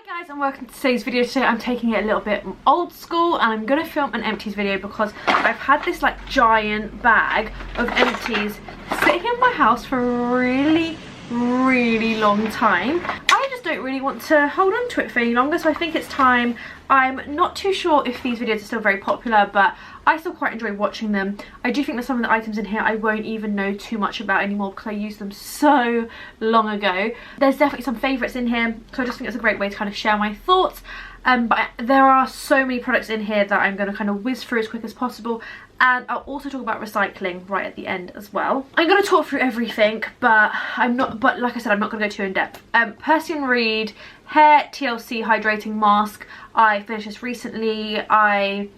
Hi guys and welcome to today's video. Today I'm taking it a little bit old school and I'm going to film an empties video because I've had this like giant bag of empties sitting in my house for a really long time. I just don't really want to hold on to it for any longer, so I think it's time. I'm not too sure if these videos are still very popular, but I still quite enjoy watching them. I do think that some of the items in here I won't even know too much about anymore because I used them so long ago. There's definitely some favourites in here, so I just think it's a great way to kind of share my thoughts. But there are so many products in here that I'm going to kind of whiz through as quick as possible, and I'll also talk about recycling right at the end as well. I'm going to talk through everything, but like I said, I'm not going to go too in depth. Percy & Reed Hair TLC Hydrating Mask. I finished this recently. I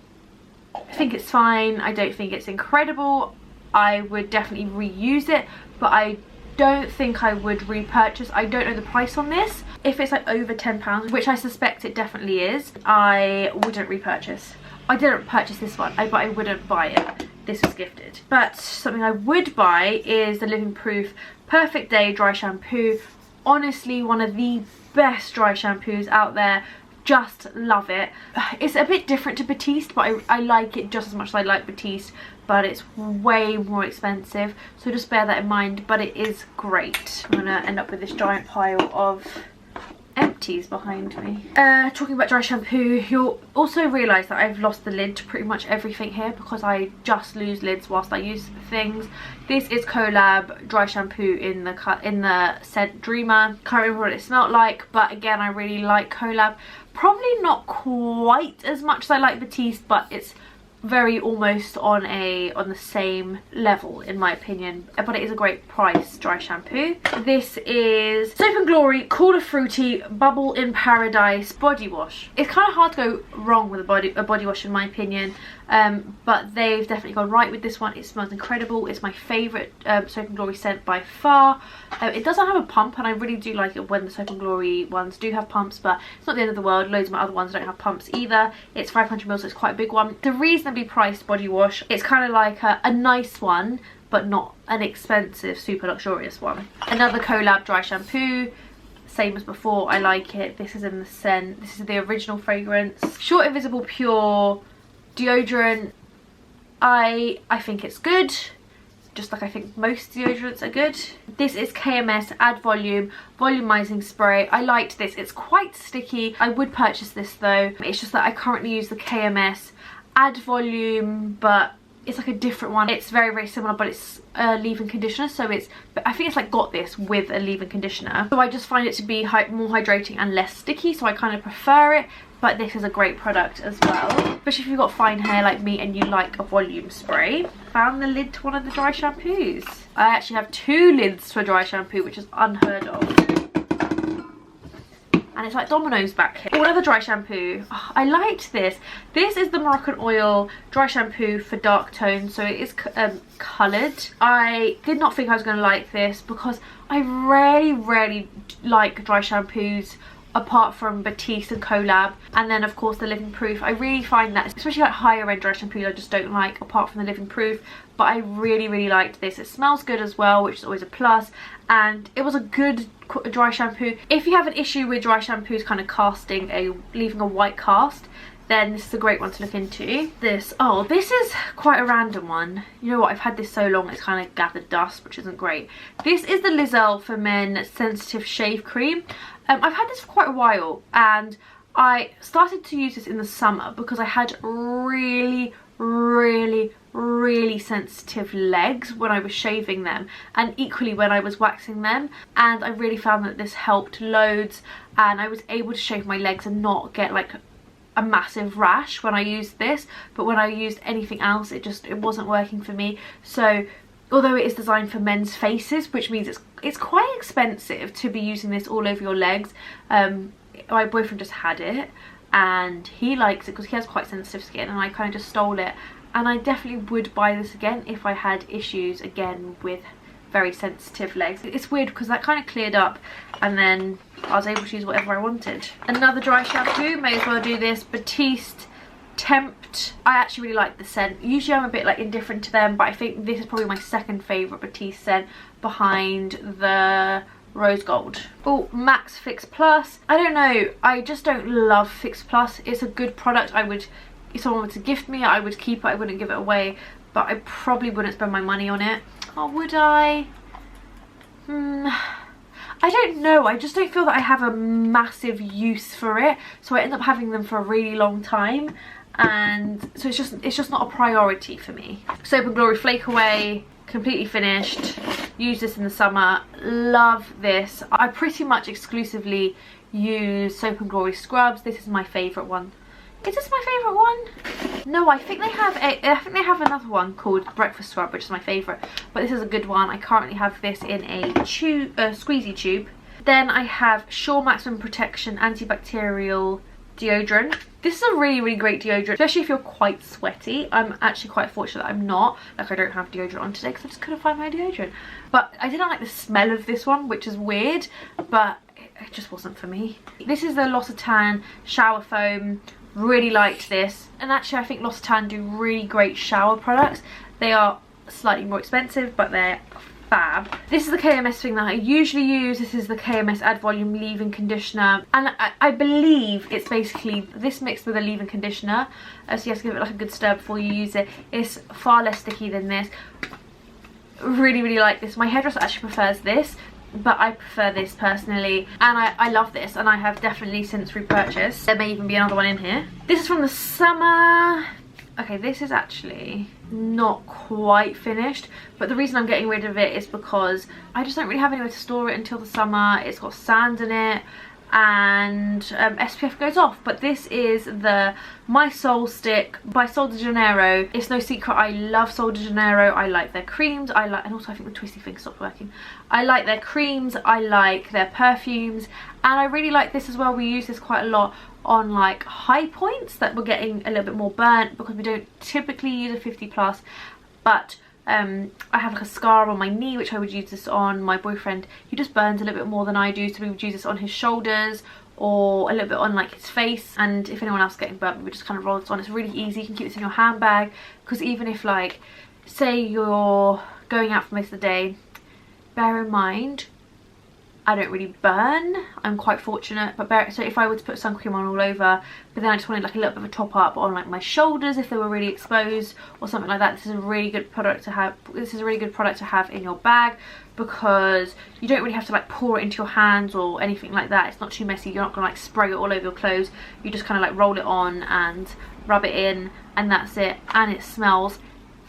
think it's fine. I don't think it's incredible. I would definitely reuse it, but I don't think I would repurchase. I don't know the price on this. If it's like over £10, which I suspect it definitely is, I wouldn't repurchase. I didn't purchase this one, but I wouldn't buy it. This was gifted. But something I would buy is the Living Proof Perfect Day Dry Shampoo. Honestly, one of the best dry shampoos out there. Just love it. It's a bit different to Batiste, but I like it just as much as I like Batiste, but it's way more expensive, so just bear that in mind. But it is great. I'm gonna end up with this giant pile of empties behind me. Talking about dry shampoo, you'll also realise that I've lost the lid to pretty much everything here because I just lose lids whilst I use things. This is Collab dry shampoo in the scent Dreamer. Can't remember what it smelled like, but again, I really like Collab. Probably not quite as much as I like Batiste, but it's very almost on the same level in my opinion, but it is a great price dry shampoo. This is Soap and Glory Cooler Fruity Bubble in Paradise body wash. It's kind of hard to go wrong with a body wash in my opinion, but they've definitely gone right with this one. It smells incredible. It's my favourite Soap and Glory scent by far. It doesn't have a pump, and I really do like it when the Soap and Glory ones do have pumps, but it's not the end of the world. Loads of my other ones don't have pumps either. It's 500ml, so it's quite a big one. The reasonably priced body wash. It's kind of like a nice one, but not an expensive, super luxurious one. Another Collab dry shampoo. Same as before, I like it. This is in the scent. This is the original fragrance. Short Invisible Pure deodorant. I think it's good, just like I think most deodorants are good. This is KMS Add Volume Volumizing Spray. I liked this. It's quite sticky. I would purchase this though. It's just that I currently use the KMS Add Volume, but it's like a different one. It's very similar, but it's a leave-in conditioner, so I think it's like got this with a leave-in conditioner, so I just find it to be more hydrating and less sticky, so I kind of prefer it. But this is a great product as well, especially if you've got fine hair like me and you like a volume spray. Found the lid to one of the dry shampoos. I actually have 2 lids to a dry shampoo, which is unheard of. And it's like dominoes back here. Another dry shampoo. Oh, I liked this. This is the Moroccan Oil dry shampoo for dark tones, so it is coloured. I did not think I was going to like this because I rarely like dry shampoos apart from Batiste and Collab, and then of course the Living Proof. I really find that, especially like higher end dry shampoos, I just don't like apart from the Living Proof, but I really liked this. It smells good as well, which is always a plus, and it was a good dry shampoo. If you have an issue with dry shampoos kind of leaving a white cast, then this is a great one to look into. This is quite a random one. You know what, I've had this so long it's kind of gathered dust, which isn't great. This is the Lizelle for Men Sensitive Shave Cream. I've had this for quite a while, and I started to use this in the summer because I had really sensitive legs when I was shaving them, and equally when I was waxing them, and I really found that this helped loads, and I was able to shave my legs and not get like a massive rash when I used this. But when I used anything else, it wasn't working for me. So although it is designed for men's faces, which means it's quite expensive to be using this all over your legs. My boyfriend just had it and he likes it because he has quite sensitive skin, and I kind of just stole it, and I definitely would buy this again if I had issues again with very sensitive legs. It's weird because that kind of cleared up, and then I was able to use whatever I wanted. Another dry shampoo, may as well do this, Batiste Tempt. I actually really like the scent. Usually I'm a bit like indifferent to them, but I think this is probably my second favourite Batiste scent behind the Rose Gold. Oh, Max Fix Plus. I don't know, I just don't love Fix Plus. It's a good product. I would, if someone were to gift me, I would keep it, I wouldn't give it away, but I probably wouldn't spend my money on it. Or would I? I don't know, I just don't feel that I have a massive use for it, so I end up having them for a really long time, and so it's just not a priority for me. Soap and Glory Flake Away, completely finished. Use this in the summer, love this. I pretty much exclusively use Soap and Glory scrubs. This is my favourite one. Is this my favourite one? No, I think they have another one called Breakfast Scrub, which is my favourite, but this is a good one. I currently have this in a squeezy tube. Then I have Sure Maximum Protection Antibacterial Deodorant. This is a really great deodorant, especially if you're quite sweaty. I'm actually quite fortunate that I'm not. Like, I don't have deodorant on today because I just couldn't find my deodorant. But I didn't like the smell of this one, which is weird, but it just wasn't for me. This is the L'Occitane Shower Foam. Really liked this, and actually I think L'Occitane do really great shower products. They are slightly more expensive, but they're fab. This is the KMS thing that I usually use. This is the KMS Add Volume Leave-In Conditioner, and I believe it's basically this mixed with a leave-in conditioner, so you have to give it like a good stir before you use it. It's far less sticky than this. Really like this. My hairdresser actually prefers this, but I prefer this personally, and I love this, and I have definitely since repurchased. There may even be another one in here. This is from the summer. Okay, this is actually not quite finished, but the reason I'm getting rid of it is because I just don't really have anywhere to store it until the summer. It's got sand in it, and SPF goes off. But this is the My Soul Stick by Sol de Janeiro. It's no secret I love Sol de Janeiro. I like their creams, and also I think the twisty thing stopped working. I like their creams, I like their perfumes, and I really like this as well. We use this quite a lot on like high points that we're getting a little bit more burnt, because we don't typically use a 50+, but I have like a scar on my knee, which I would use this on. My boyfriend, he just burns a little bit more than I do, so we would use this on his shoulders or a little bit on like his face. And if anyone else is getting burnt, we would just kind of roll this on. It's really easy. You can keep this in your handbag, because even if, like, say you're going out for most of the day, bear in mind I don't really burn. I'm quite fortunate, but so if I were to put sun cream on all over, but then I just wanted like a little bit of a top up on like my shoulders if they were really exposed or something like that, this is a really good product to have. This is a really good product to have in your bag, because you don't really have to like pour it into your hands or anything like that. It's not too messy. You're not gonna like spray it all over your clothes. You just kind of like roll it on and rub it in, and that's it. And it smells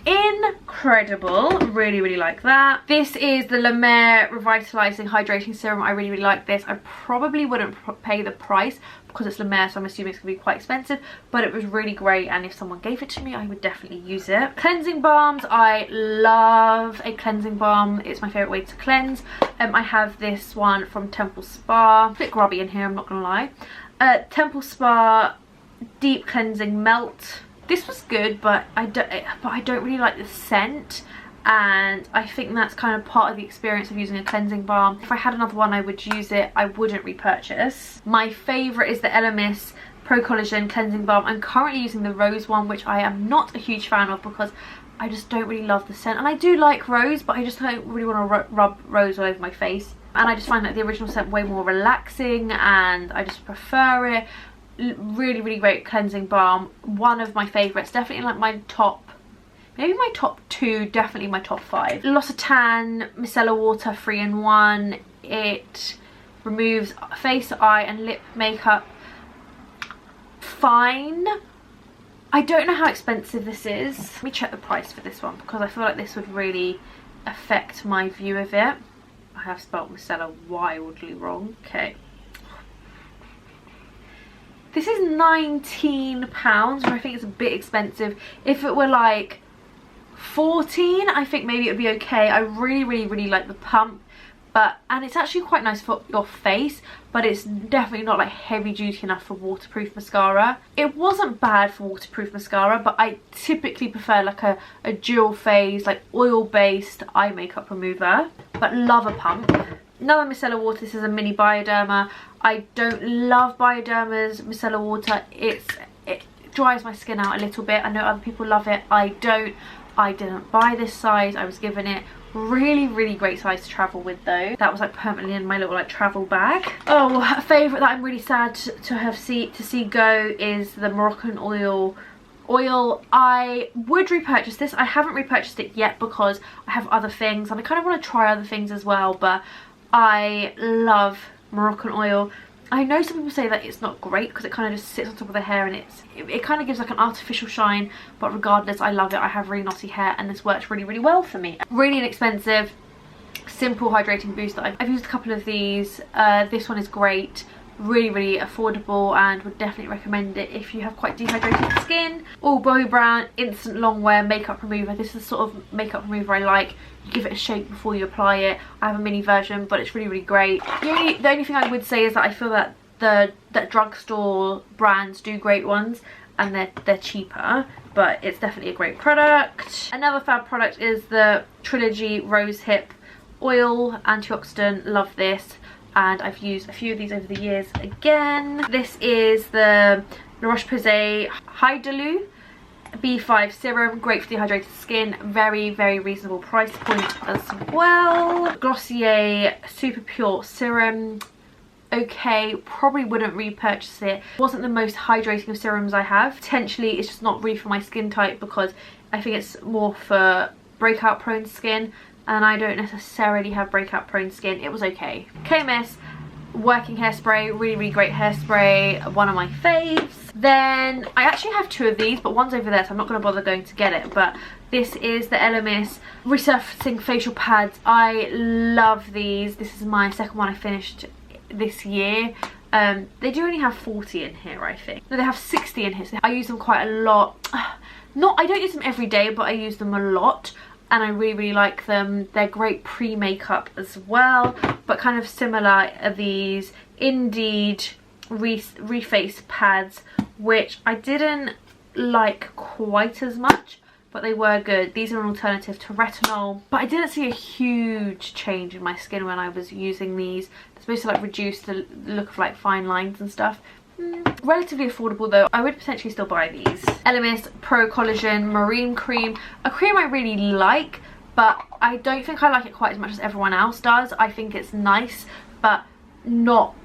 incredible. Really like that. This is the La Mer Revitalizing Hydrating Serum. I really like this. I probably wouldn't pay the price because it's La Mer, so I'm assuming it's gonna be quite expensive, but it was really great, and if someone gave it to me I would definitely use it. Cleansing balms. I love a cleansing balm. It's my favorite way to cleanse. I have this one from Temple Spa. A bit grubby in here, I'm not gonna lie. Temple Spa Deep Cleansing Melt. This was good, but I don't really like the scent, and I think that's kind of part of the experience of using a cleansing balm. If I had another one I would use it. I wouldn't repurchase. My favourite is the Elemis Pro Collagen Cleansing Balm. I'm currently using the rose one, which I am not a huge fan of because I just don't really love the scent, and I do like rose, but I just don't really want to rub rose all over my face, and I just find that the original scent way more relaxing, and I just prefer it. Really great cleansing balm. One of my favourites, definitely like my top, maybe my top 2, definitely my top 5. L'Occitane Micellar Water 3-in-1. It removes face, eye and lip makeup. Fine. I don't know how expensive this is. Let me check the price for this one, because I feel like this would really affect my view of it. I have spelt micellar wildly wrong. Okay. This is £19, which I think is a bit expensive. If it were like 14, I think maybe it would be okay. I really like the pump, and it's actually quite nice for your face, but it's definitely not like heavy duty enough for waterproof mascara. It wasn't bad for waterproof mascara, but I typically prefer like a dual phase, like oil based eye makeup remover, but love a pump. Another micellar water. This is a mini Bioderma. I don't love Bioderma's micellar water. It dries my skin out a little bit. I know other people love it. I don't. I didn't buy this size. I was given it. Really great size to travel with though. That was like permanently in my little like travel bag. Oh, a favourite that I'm really sad to see go is the Moroccan oil. I would repurchase this. I haven't repurchased it yet because I have other things and I kind of want to try other things as well, but I love Moroccan oil. I know some people say that it's not great because it kind of just sits on top of the hair and it kind of gives like an artificial shine, but regardless, I love it. I have really knotty hair and this works really well for me. Really inexpensive, simple hydrating booster. I've used a couple of these. This one is great, really affordable, and would definitely recommend it if you have quite dehydrated skin. All Boho Brown instant long wear makeup remover. This is the sort of makeup remover I like. You give it a shake before you apply it. I have a mini version, but it's really great. The only thing I would say is that I feel that that drugstore brands do great ones and they're cheaper, but it's definitely a great product. Another fab product is the Trilogy Rose Hip Oil Antioxidant. Love this, and I've used a few of these over the years again. This is the La Roche-Posay Hydaloo B5 serum, great for dehydrated skin, very reasonable price point as well. Glossier Super Pure Serum, okay, probably wouldn't repurchase it. Wasn't the most hydrating of serums I have. Potentially it's just not really for my skin type because I think it's more for breakout prone skin and I don't necessarily have breakout prone skin. It was okay. KMS Working Hairspray, really great hairspray, one of my faves. Then I actually have two of these, but one's over there so I'm not going to bother going to get it, but this is the Elemis Resurfacing Facial Pads. I love these. This is my second one I finished this year. They do only have 40 in here, I think. No, they have 60 in here, so I use them quite a lot. I don't use them every day, but I use them a lot and I really like them. They're great pre-makeup as well, but kind of similar are these Indeed Reface pads, which I didn't like quite as much, but they were good. These are an alternative to retinol, but I didn't see a huge change in my skin when I was using these. They're supposed to like reduce the look of like fine lines and stuff. Relatively affordable though. I would potentially still buy these. Elemis Pro Collagen Marine Cream, a cream I really like, but I don't think I like it quite as much as everyone else does. I think it's nice, but not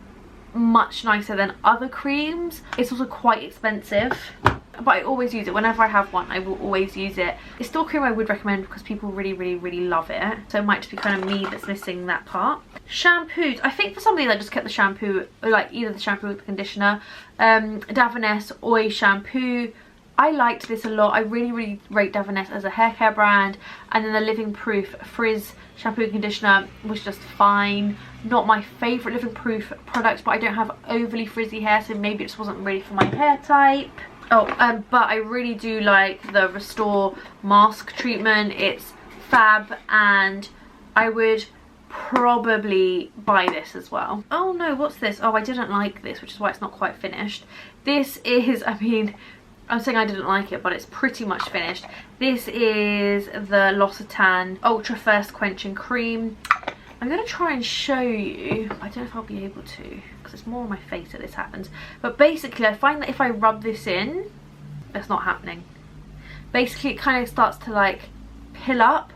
much nicer than other creams. It's also quite expensive, but I always use it. Whenever I have one, I will always use it. It's still a cream I would recommend because people really love it, so it might just be kind of me that's missing that part. Shampoos, I think for somebody that just kept the shampoo, like either the shampoo or the conditioner. Davines Oil Shampoo, I liked this a lot. I really rate Davines as a hair care brand. And then the Living Proof Frizz shampoo and conditioner was just fine. Not my favourite Living Proof product, but I don't have overly frizzy hair, so maybe it just wasn't really for my hair type. But I really do like the Restore Mask Treatment. It's fab and I would probably buy this as well. Oh no, what's this? Oh, I didn't like this, which is why it's not quite finished. This is, I mean, I'm saying I didn't like it, but it's pretty much finished. This is the L'Occitane Ultra First Quenching Cream. I'm going to try and show you. I don't know if I'll be able to because it's more on my face that this happens. But basically, I find that if I rub this in, it's not happening. Basically, it kind of starts to like pill up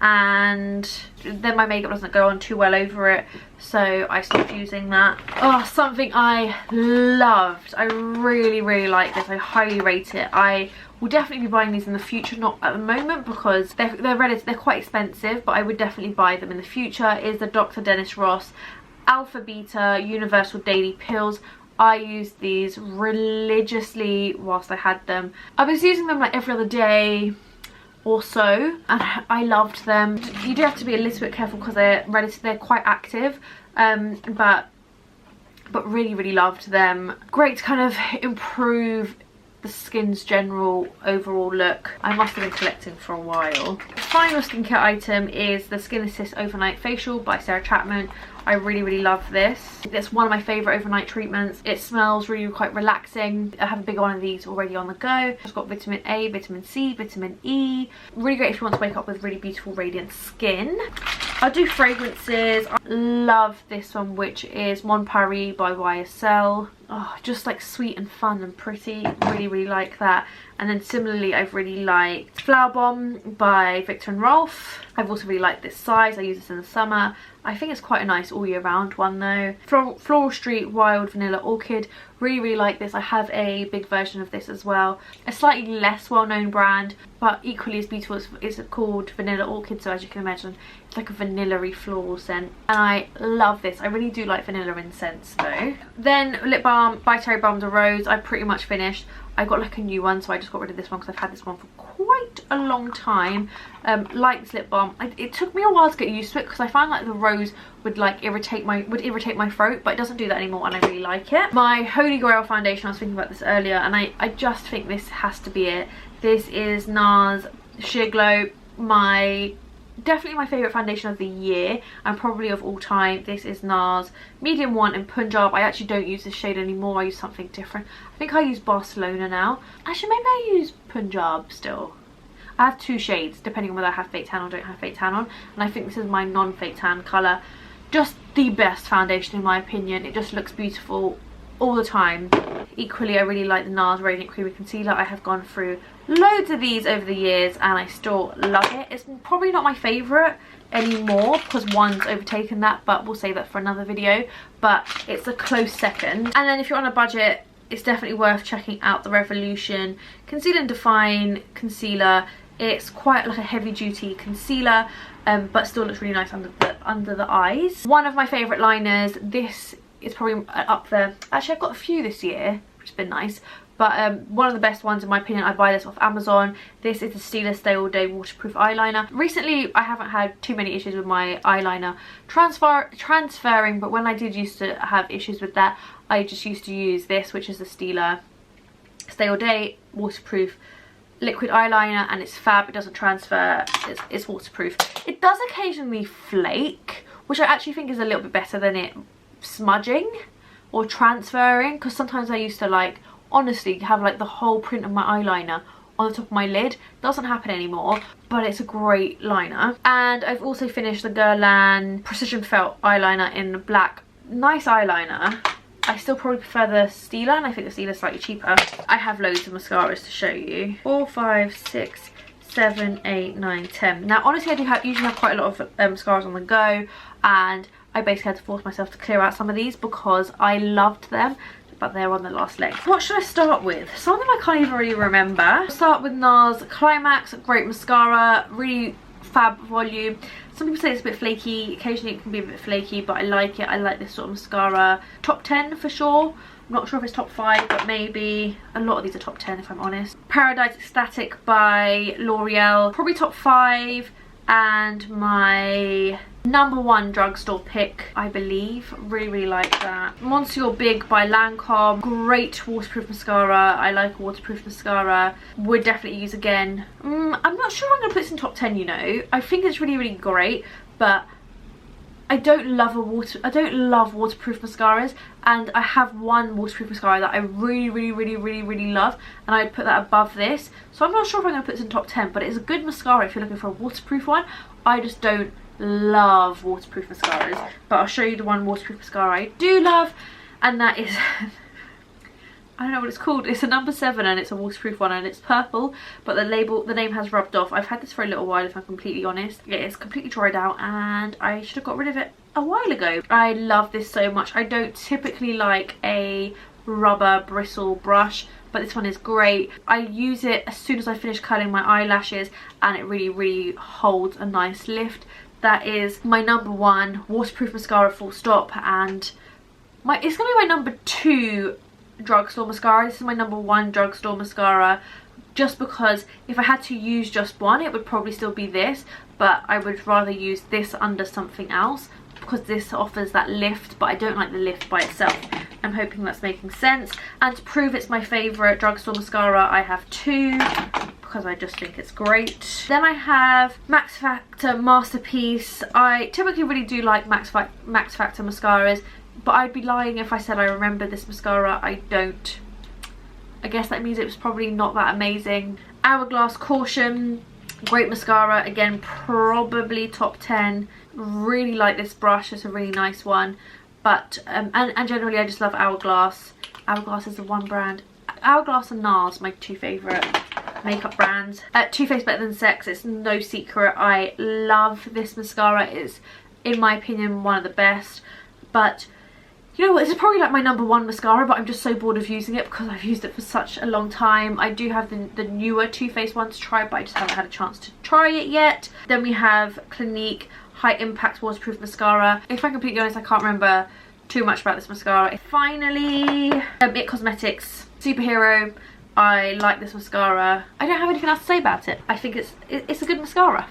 and then my makeup doesn't go on too well over it, so I stopped using that. Oh, something I loved. I really like this. I highly rate it. I will definitely be buying these in the future, not at the moment because they're quite expensive, but I would definitely buy them in the future. Is the Dr. Dennis Ross Alpha Beta Universal Daily Pills. I used these religiously whilst I had them. I was using them like every other day or so, and I loved them. You do have to be a little bit careful because they're quite active, but really loved them. Great to kind of improve the skin's general overall look. I must have been collecting for a while. The final skincare item is the Skin Assist Overnight Facial by Sarah Chapman. I really love this. It's one of my favourite overnight treatments. It smells really quite relaxing. I have a big one of these already on the go. It's got vitamin A, vitamin C, vitamin E. Really great if you want to wake up with really beautiful radiant skin. I'll do fragrances. I love this one, which is Mon Paris by YSL. Oh, just like sweet and fun and pretty. Really like that. And then similarly, I've really liked Flower Bomb by Viktor and Rolf. I've also really liked this size. I use this in the summer. I think it's quite a nice all year round one though. Floral Street Wild Vanilla Orchid. Really like this. I have a big version of this as well. A slightly less well-known brand, but equally as beautiful. It's called Vanilla Orchid, so as you can imagine, it's like a vanilla-y floral scent. And I love this. I really do like vanilla in scents though. Then lip balm by Terry Balm de Rose. I pretty much finished. I got like a new one, so I just got rid of this one because I've had this one for quite a long time. Like this lip balm, it took me a while to get used to it because I find like the rose would irritate my throat, but it doesn't do that anymore and I really like it. My Holy Grail foundation, I was thinking about this earlier, and I just think this has to be it. This is NARS Sheer Glow, definitely my favourite foundation of the year and probably of all time. This is NARS Medium 1 in Punjab. I actually don't use this shade anymore. I use something different. I think I use Barcelona now. Actually, maybe I use Punjab still. I have two shades depending on whether I have fake tan or don't have fake tan on, and I think this is my non-fake tan colour. Just the best foundation in my opinion. It just looks beautiful all the time. Equally, I really like the NARS Radiant Creamy Concealer. I have gone through loads of these over the years and I still love it. It's probably not my favourite anymore because one's overtaken that, but we'll save that for another video. But it's a close second. And then if you're on a budget, it's definitely worth checking out the Revolution Conceal and Define Concealer. It's quite like a heavy duty concealer, but still looks really nice under the eyes. One of my favourite liners. This is probably up there. Actually, I've got a few this year, which has been nice. But one of the best ones in my opinion, I buy this off Amazon. This is the Stila Stay All Day Waterproof Eyeliner. Recently, I haven't had too many issues with my eyeliner transferring, but when I did used to have issues with that, I just used to use this, which is the Stila Stay All Day Waterproof liquid eyeliner, and it's fab. It doesn't transfer, it's waterproof. It does occasionally flake, which I actually think is a little bit better than it smudging or transferring, because sometimes I used to like honestly have like the whole print of my eyeliner on the top of my lid. Doesn't happen anymore, but it's a great liner. And I've also finished the Guerlain Precision Felt eyeliner in black. Nice eyeliner. I still probably prefer the Stila, and I think the Stila is slightly cheaper. I have loads of mascaras to show you. 4, 5, 6, 7, 8, 9, 10. Now honestly, I usually have quite a lot of mascaras on the go, and I basically had to force myself to clear out some of these because I loved them, but they're on the last leg. What should I start with? Some of them I can't even really remember. I'll start with NARS Climax, great mascara, really fab volume. Some people say it's a bit flaky. Occasionally it can be a bit flaky, but I like it. I like this sort of mascara. Top 10 for sure. I'm not sure if it's top 5, but maybe. A lot of these are top 10 if I'm honest. Paradise Ecstatic by L'Oreal, probably top 5. And my #1 drugstore pick, I believe. Really like that. Monsieur Big by Lancome, great waterproof mascara. I like a waterproof mascara. Would definitely use again. I'm not sure I'm gonna put this in top 10, you know. I think it's really great, but I don't love waterproof mascaras, and I have one waterproof mascara that I really love, and I'd put that above this. So I'm not sure if I'm going to put this in top 10, but it's a good mascara if you're looking for a waterproof one. I just don't love waterproof mascaras, but I'll show you the one waterproof mascara I do love, and that is I don't know what it's called. It's a #7 and it's a waterproof one, and it's purple, but the name has rubbed off. I've had this for a little while if I'm completely honest. It is completely dried out and I should have got rid of it a while ago. I love this so much. I don't typically like a rubber bristle brush, but this one is great. I use it as soon as I finish curling my eyelashes, and it really holds a nice lift. That is my #1 waterproof mascara, full stop, and it's gonna be my #2 drugstore mascara. This is my #1 drugstore mascara, just because if I had to use just one, it would probably still be this, but I would rather use this under something else because this offers that lift, but I don't like the lift by itself. I'm hoping that's making sense. And to prove it's my favourite drugstore mascara, I have 2 because I just think it's great. Then I have Max Factor Masterpiece. I typically really do like Max Factor mascaras, but I'd be lying if I said I remember this mascara. I don't. I guess that means it was probably not that amazing. Hourglass Caution, great mascara. Again, probably top 10. Really like this brush. It's a really nice one. But, and generally I just love Hourglass. Hourglass is the one brand. Hourglass and NARS, my 2 favourite makeup brands. Too Faced Better Than Sex, it's no secret. I love this mascara. It's, in my opinion, one of the best. But you know what, this is probably like my #1 mascara, but I'm just so bored of using it because I've used it for such a long time. I do have the newer Too Faced one to try, but I just haven't had a chance to try it yet. Then we have Clinique High Impact Waterproof Mascara. If I'm completely honest, I can't remember too much about this mascara. Finally, It Cosmetics Superhero. I like this mascara. I don't have anything else to say about it. I think it's a good mascara.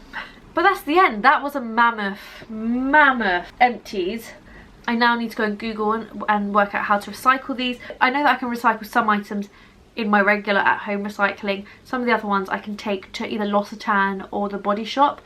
But that's the end. That was a mammoth empties. I now need to go and Google and work out how to recycle these. I know that I can recycle some items in my regular at home recycling. Some of the other ones I can take to either L'Occitane or the Body Shop.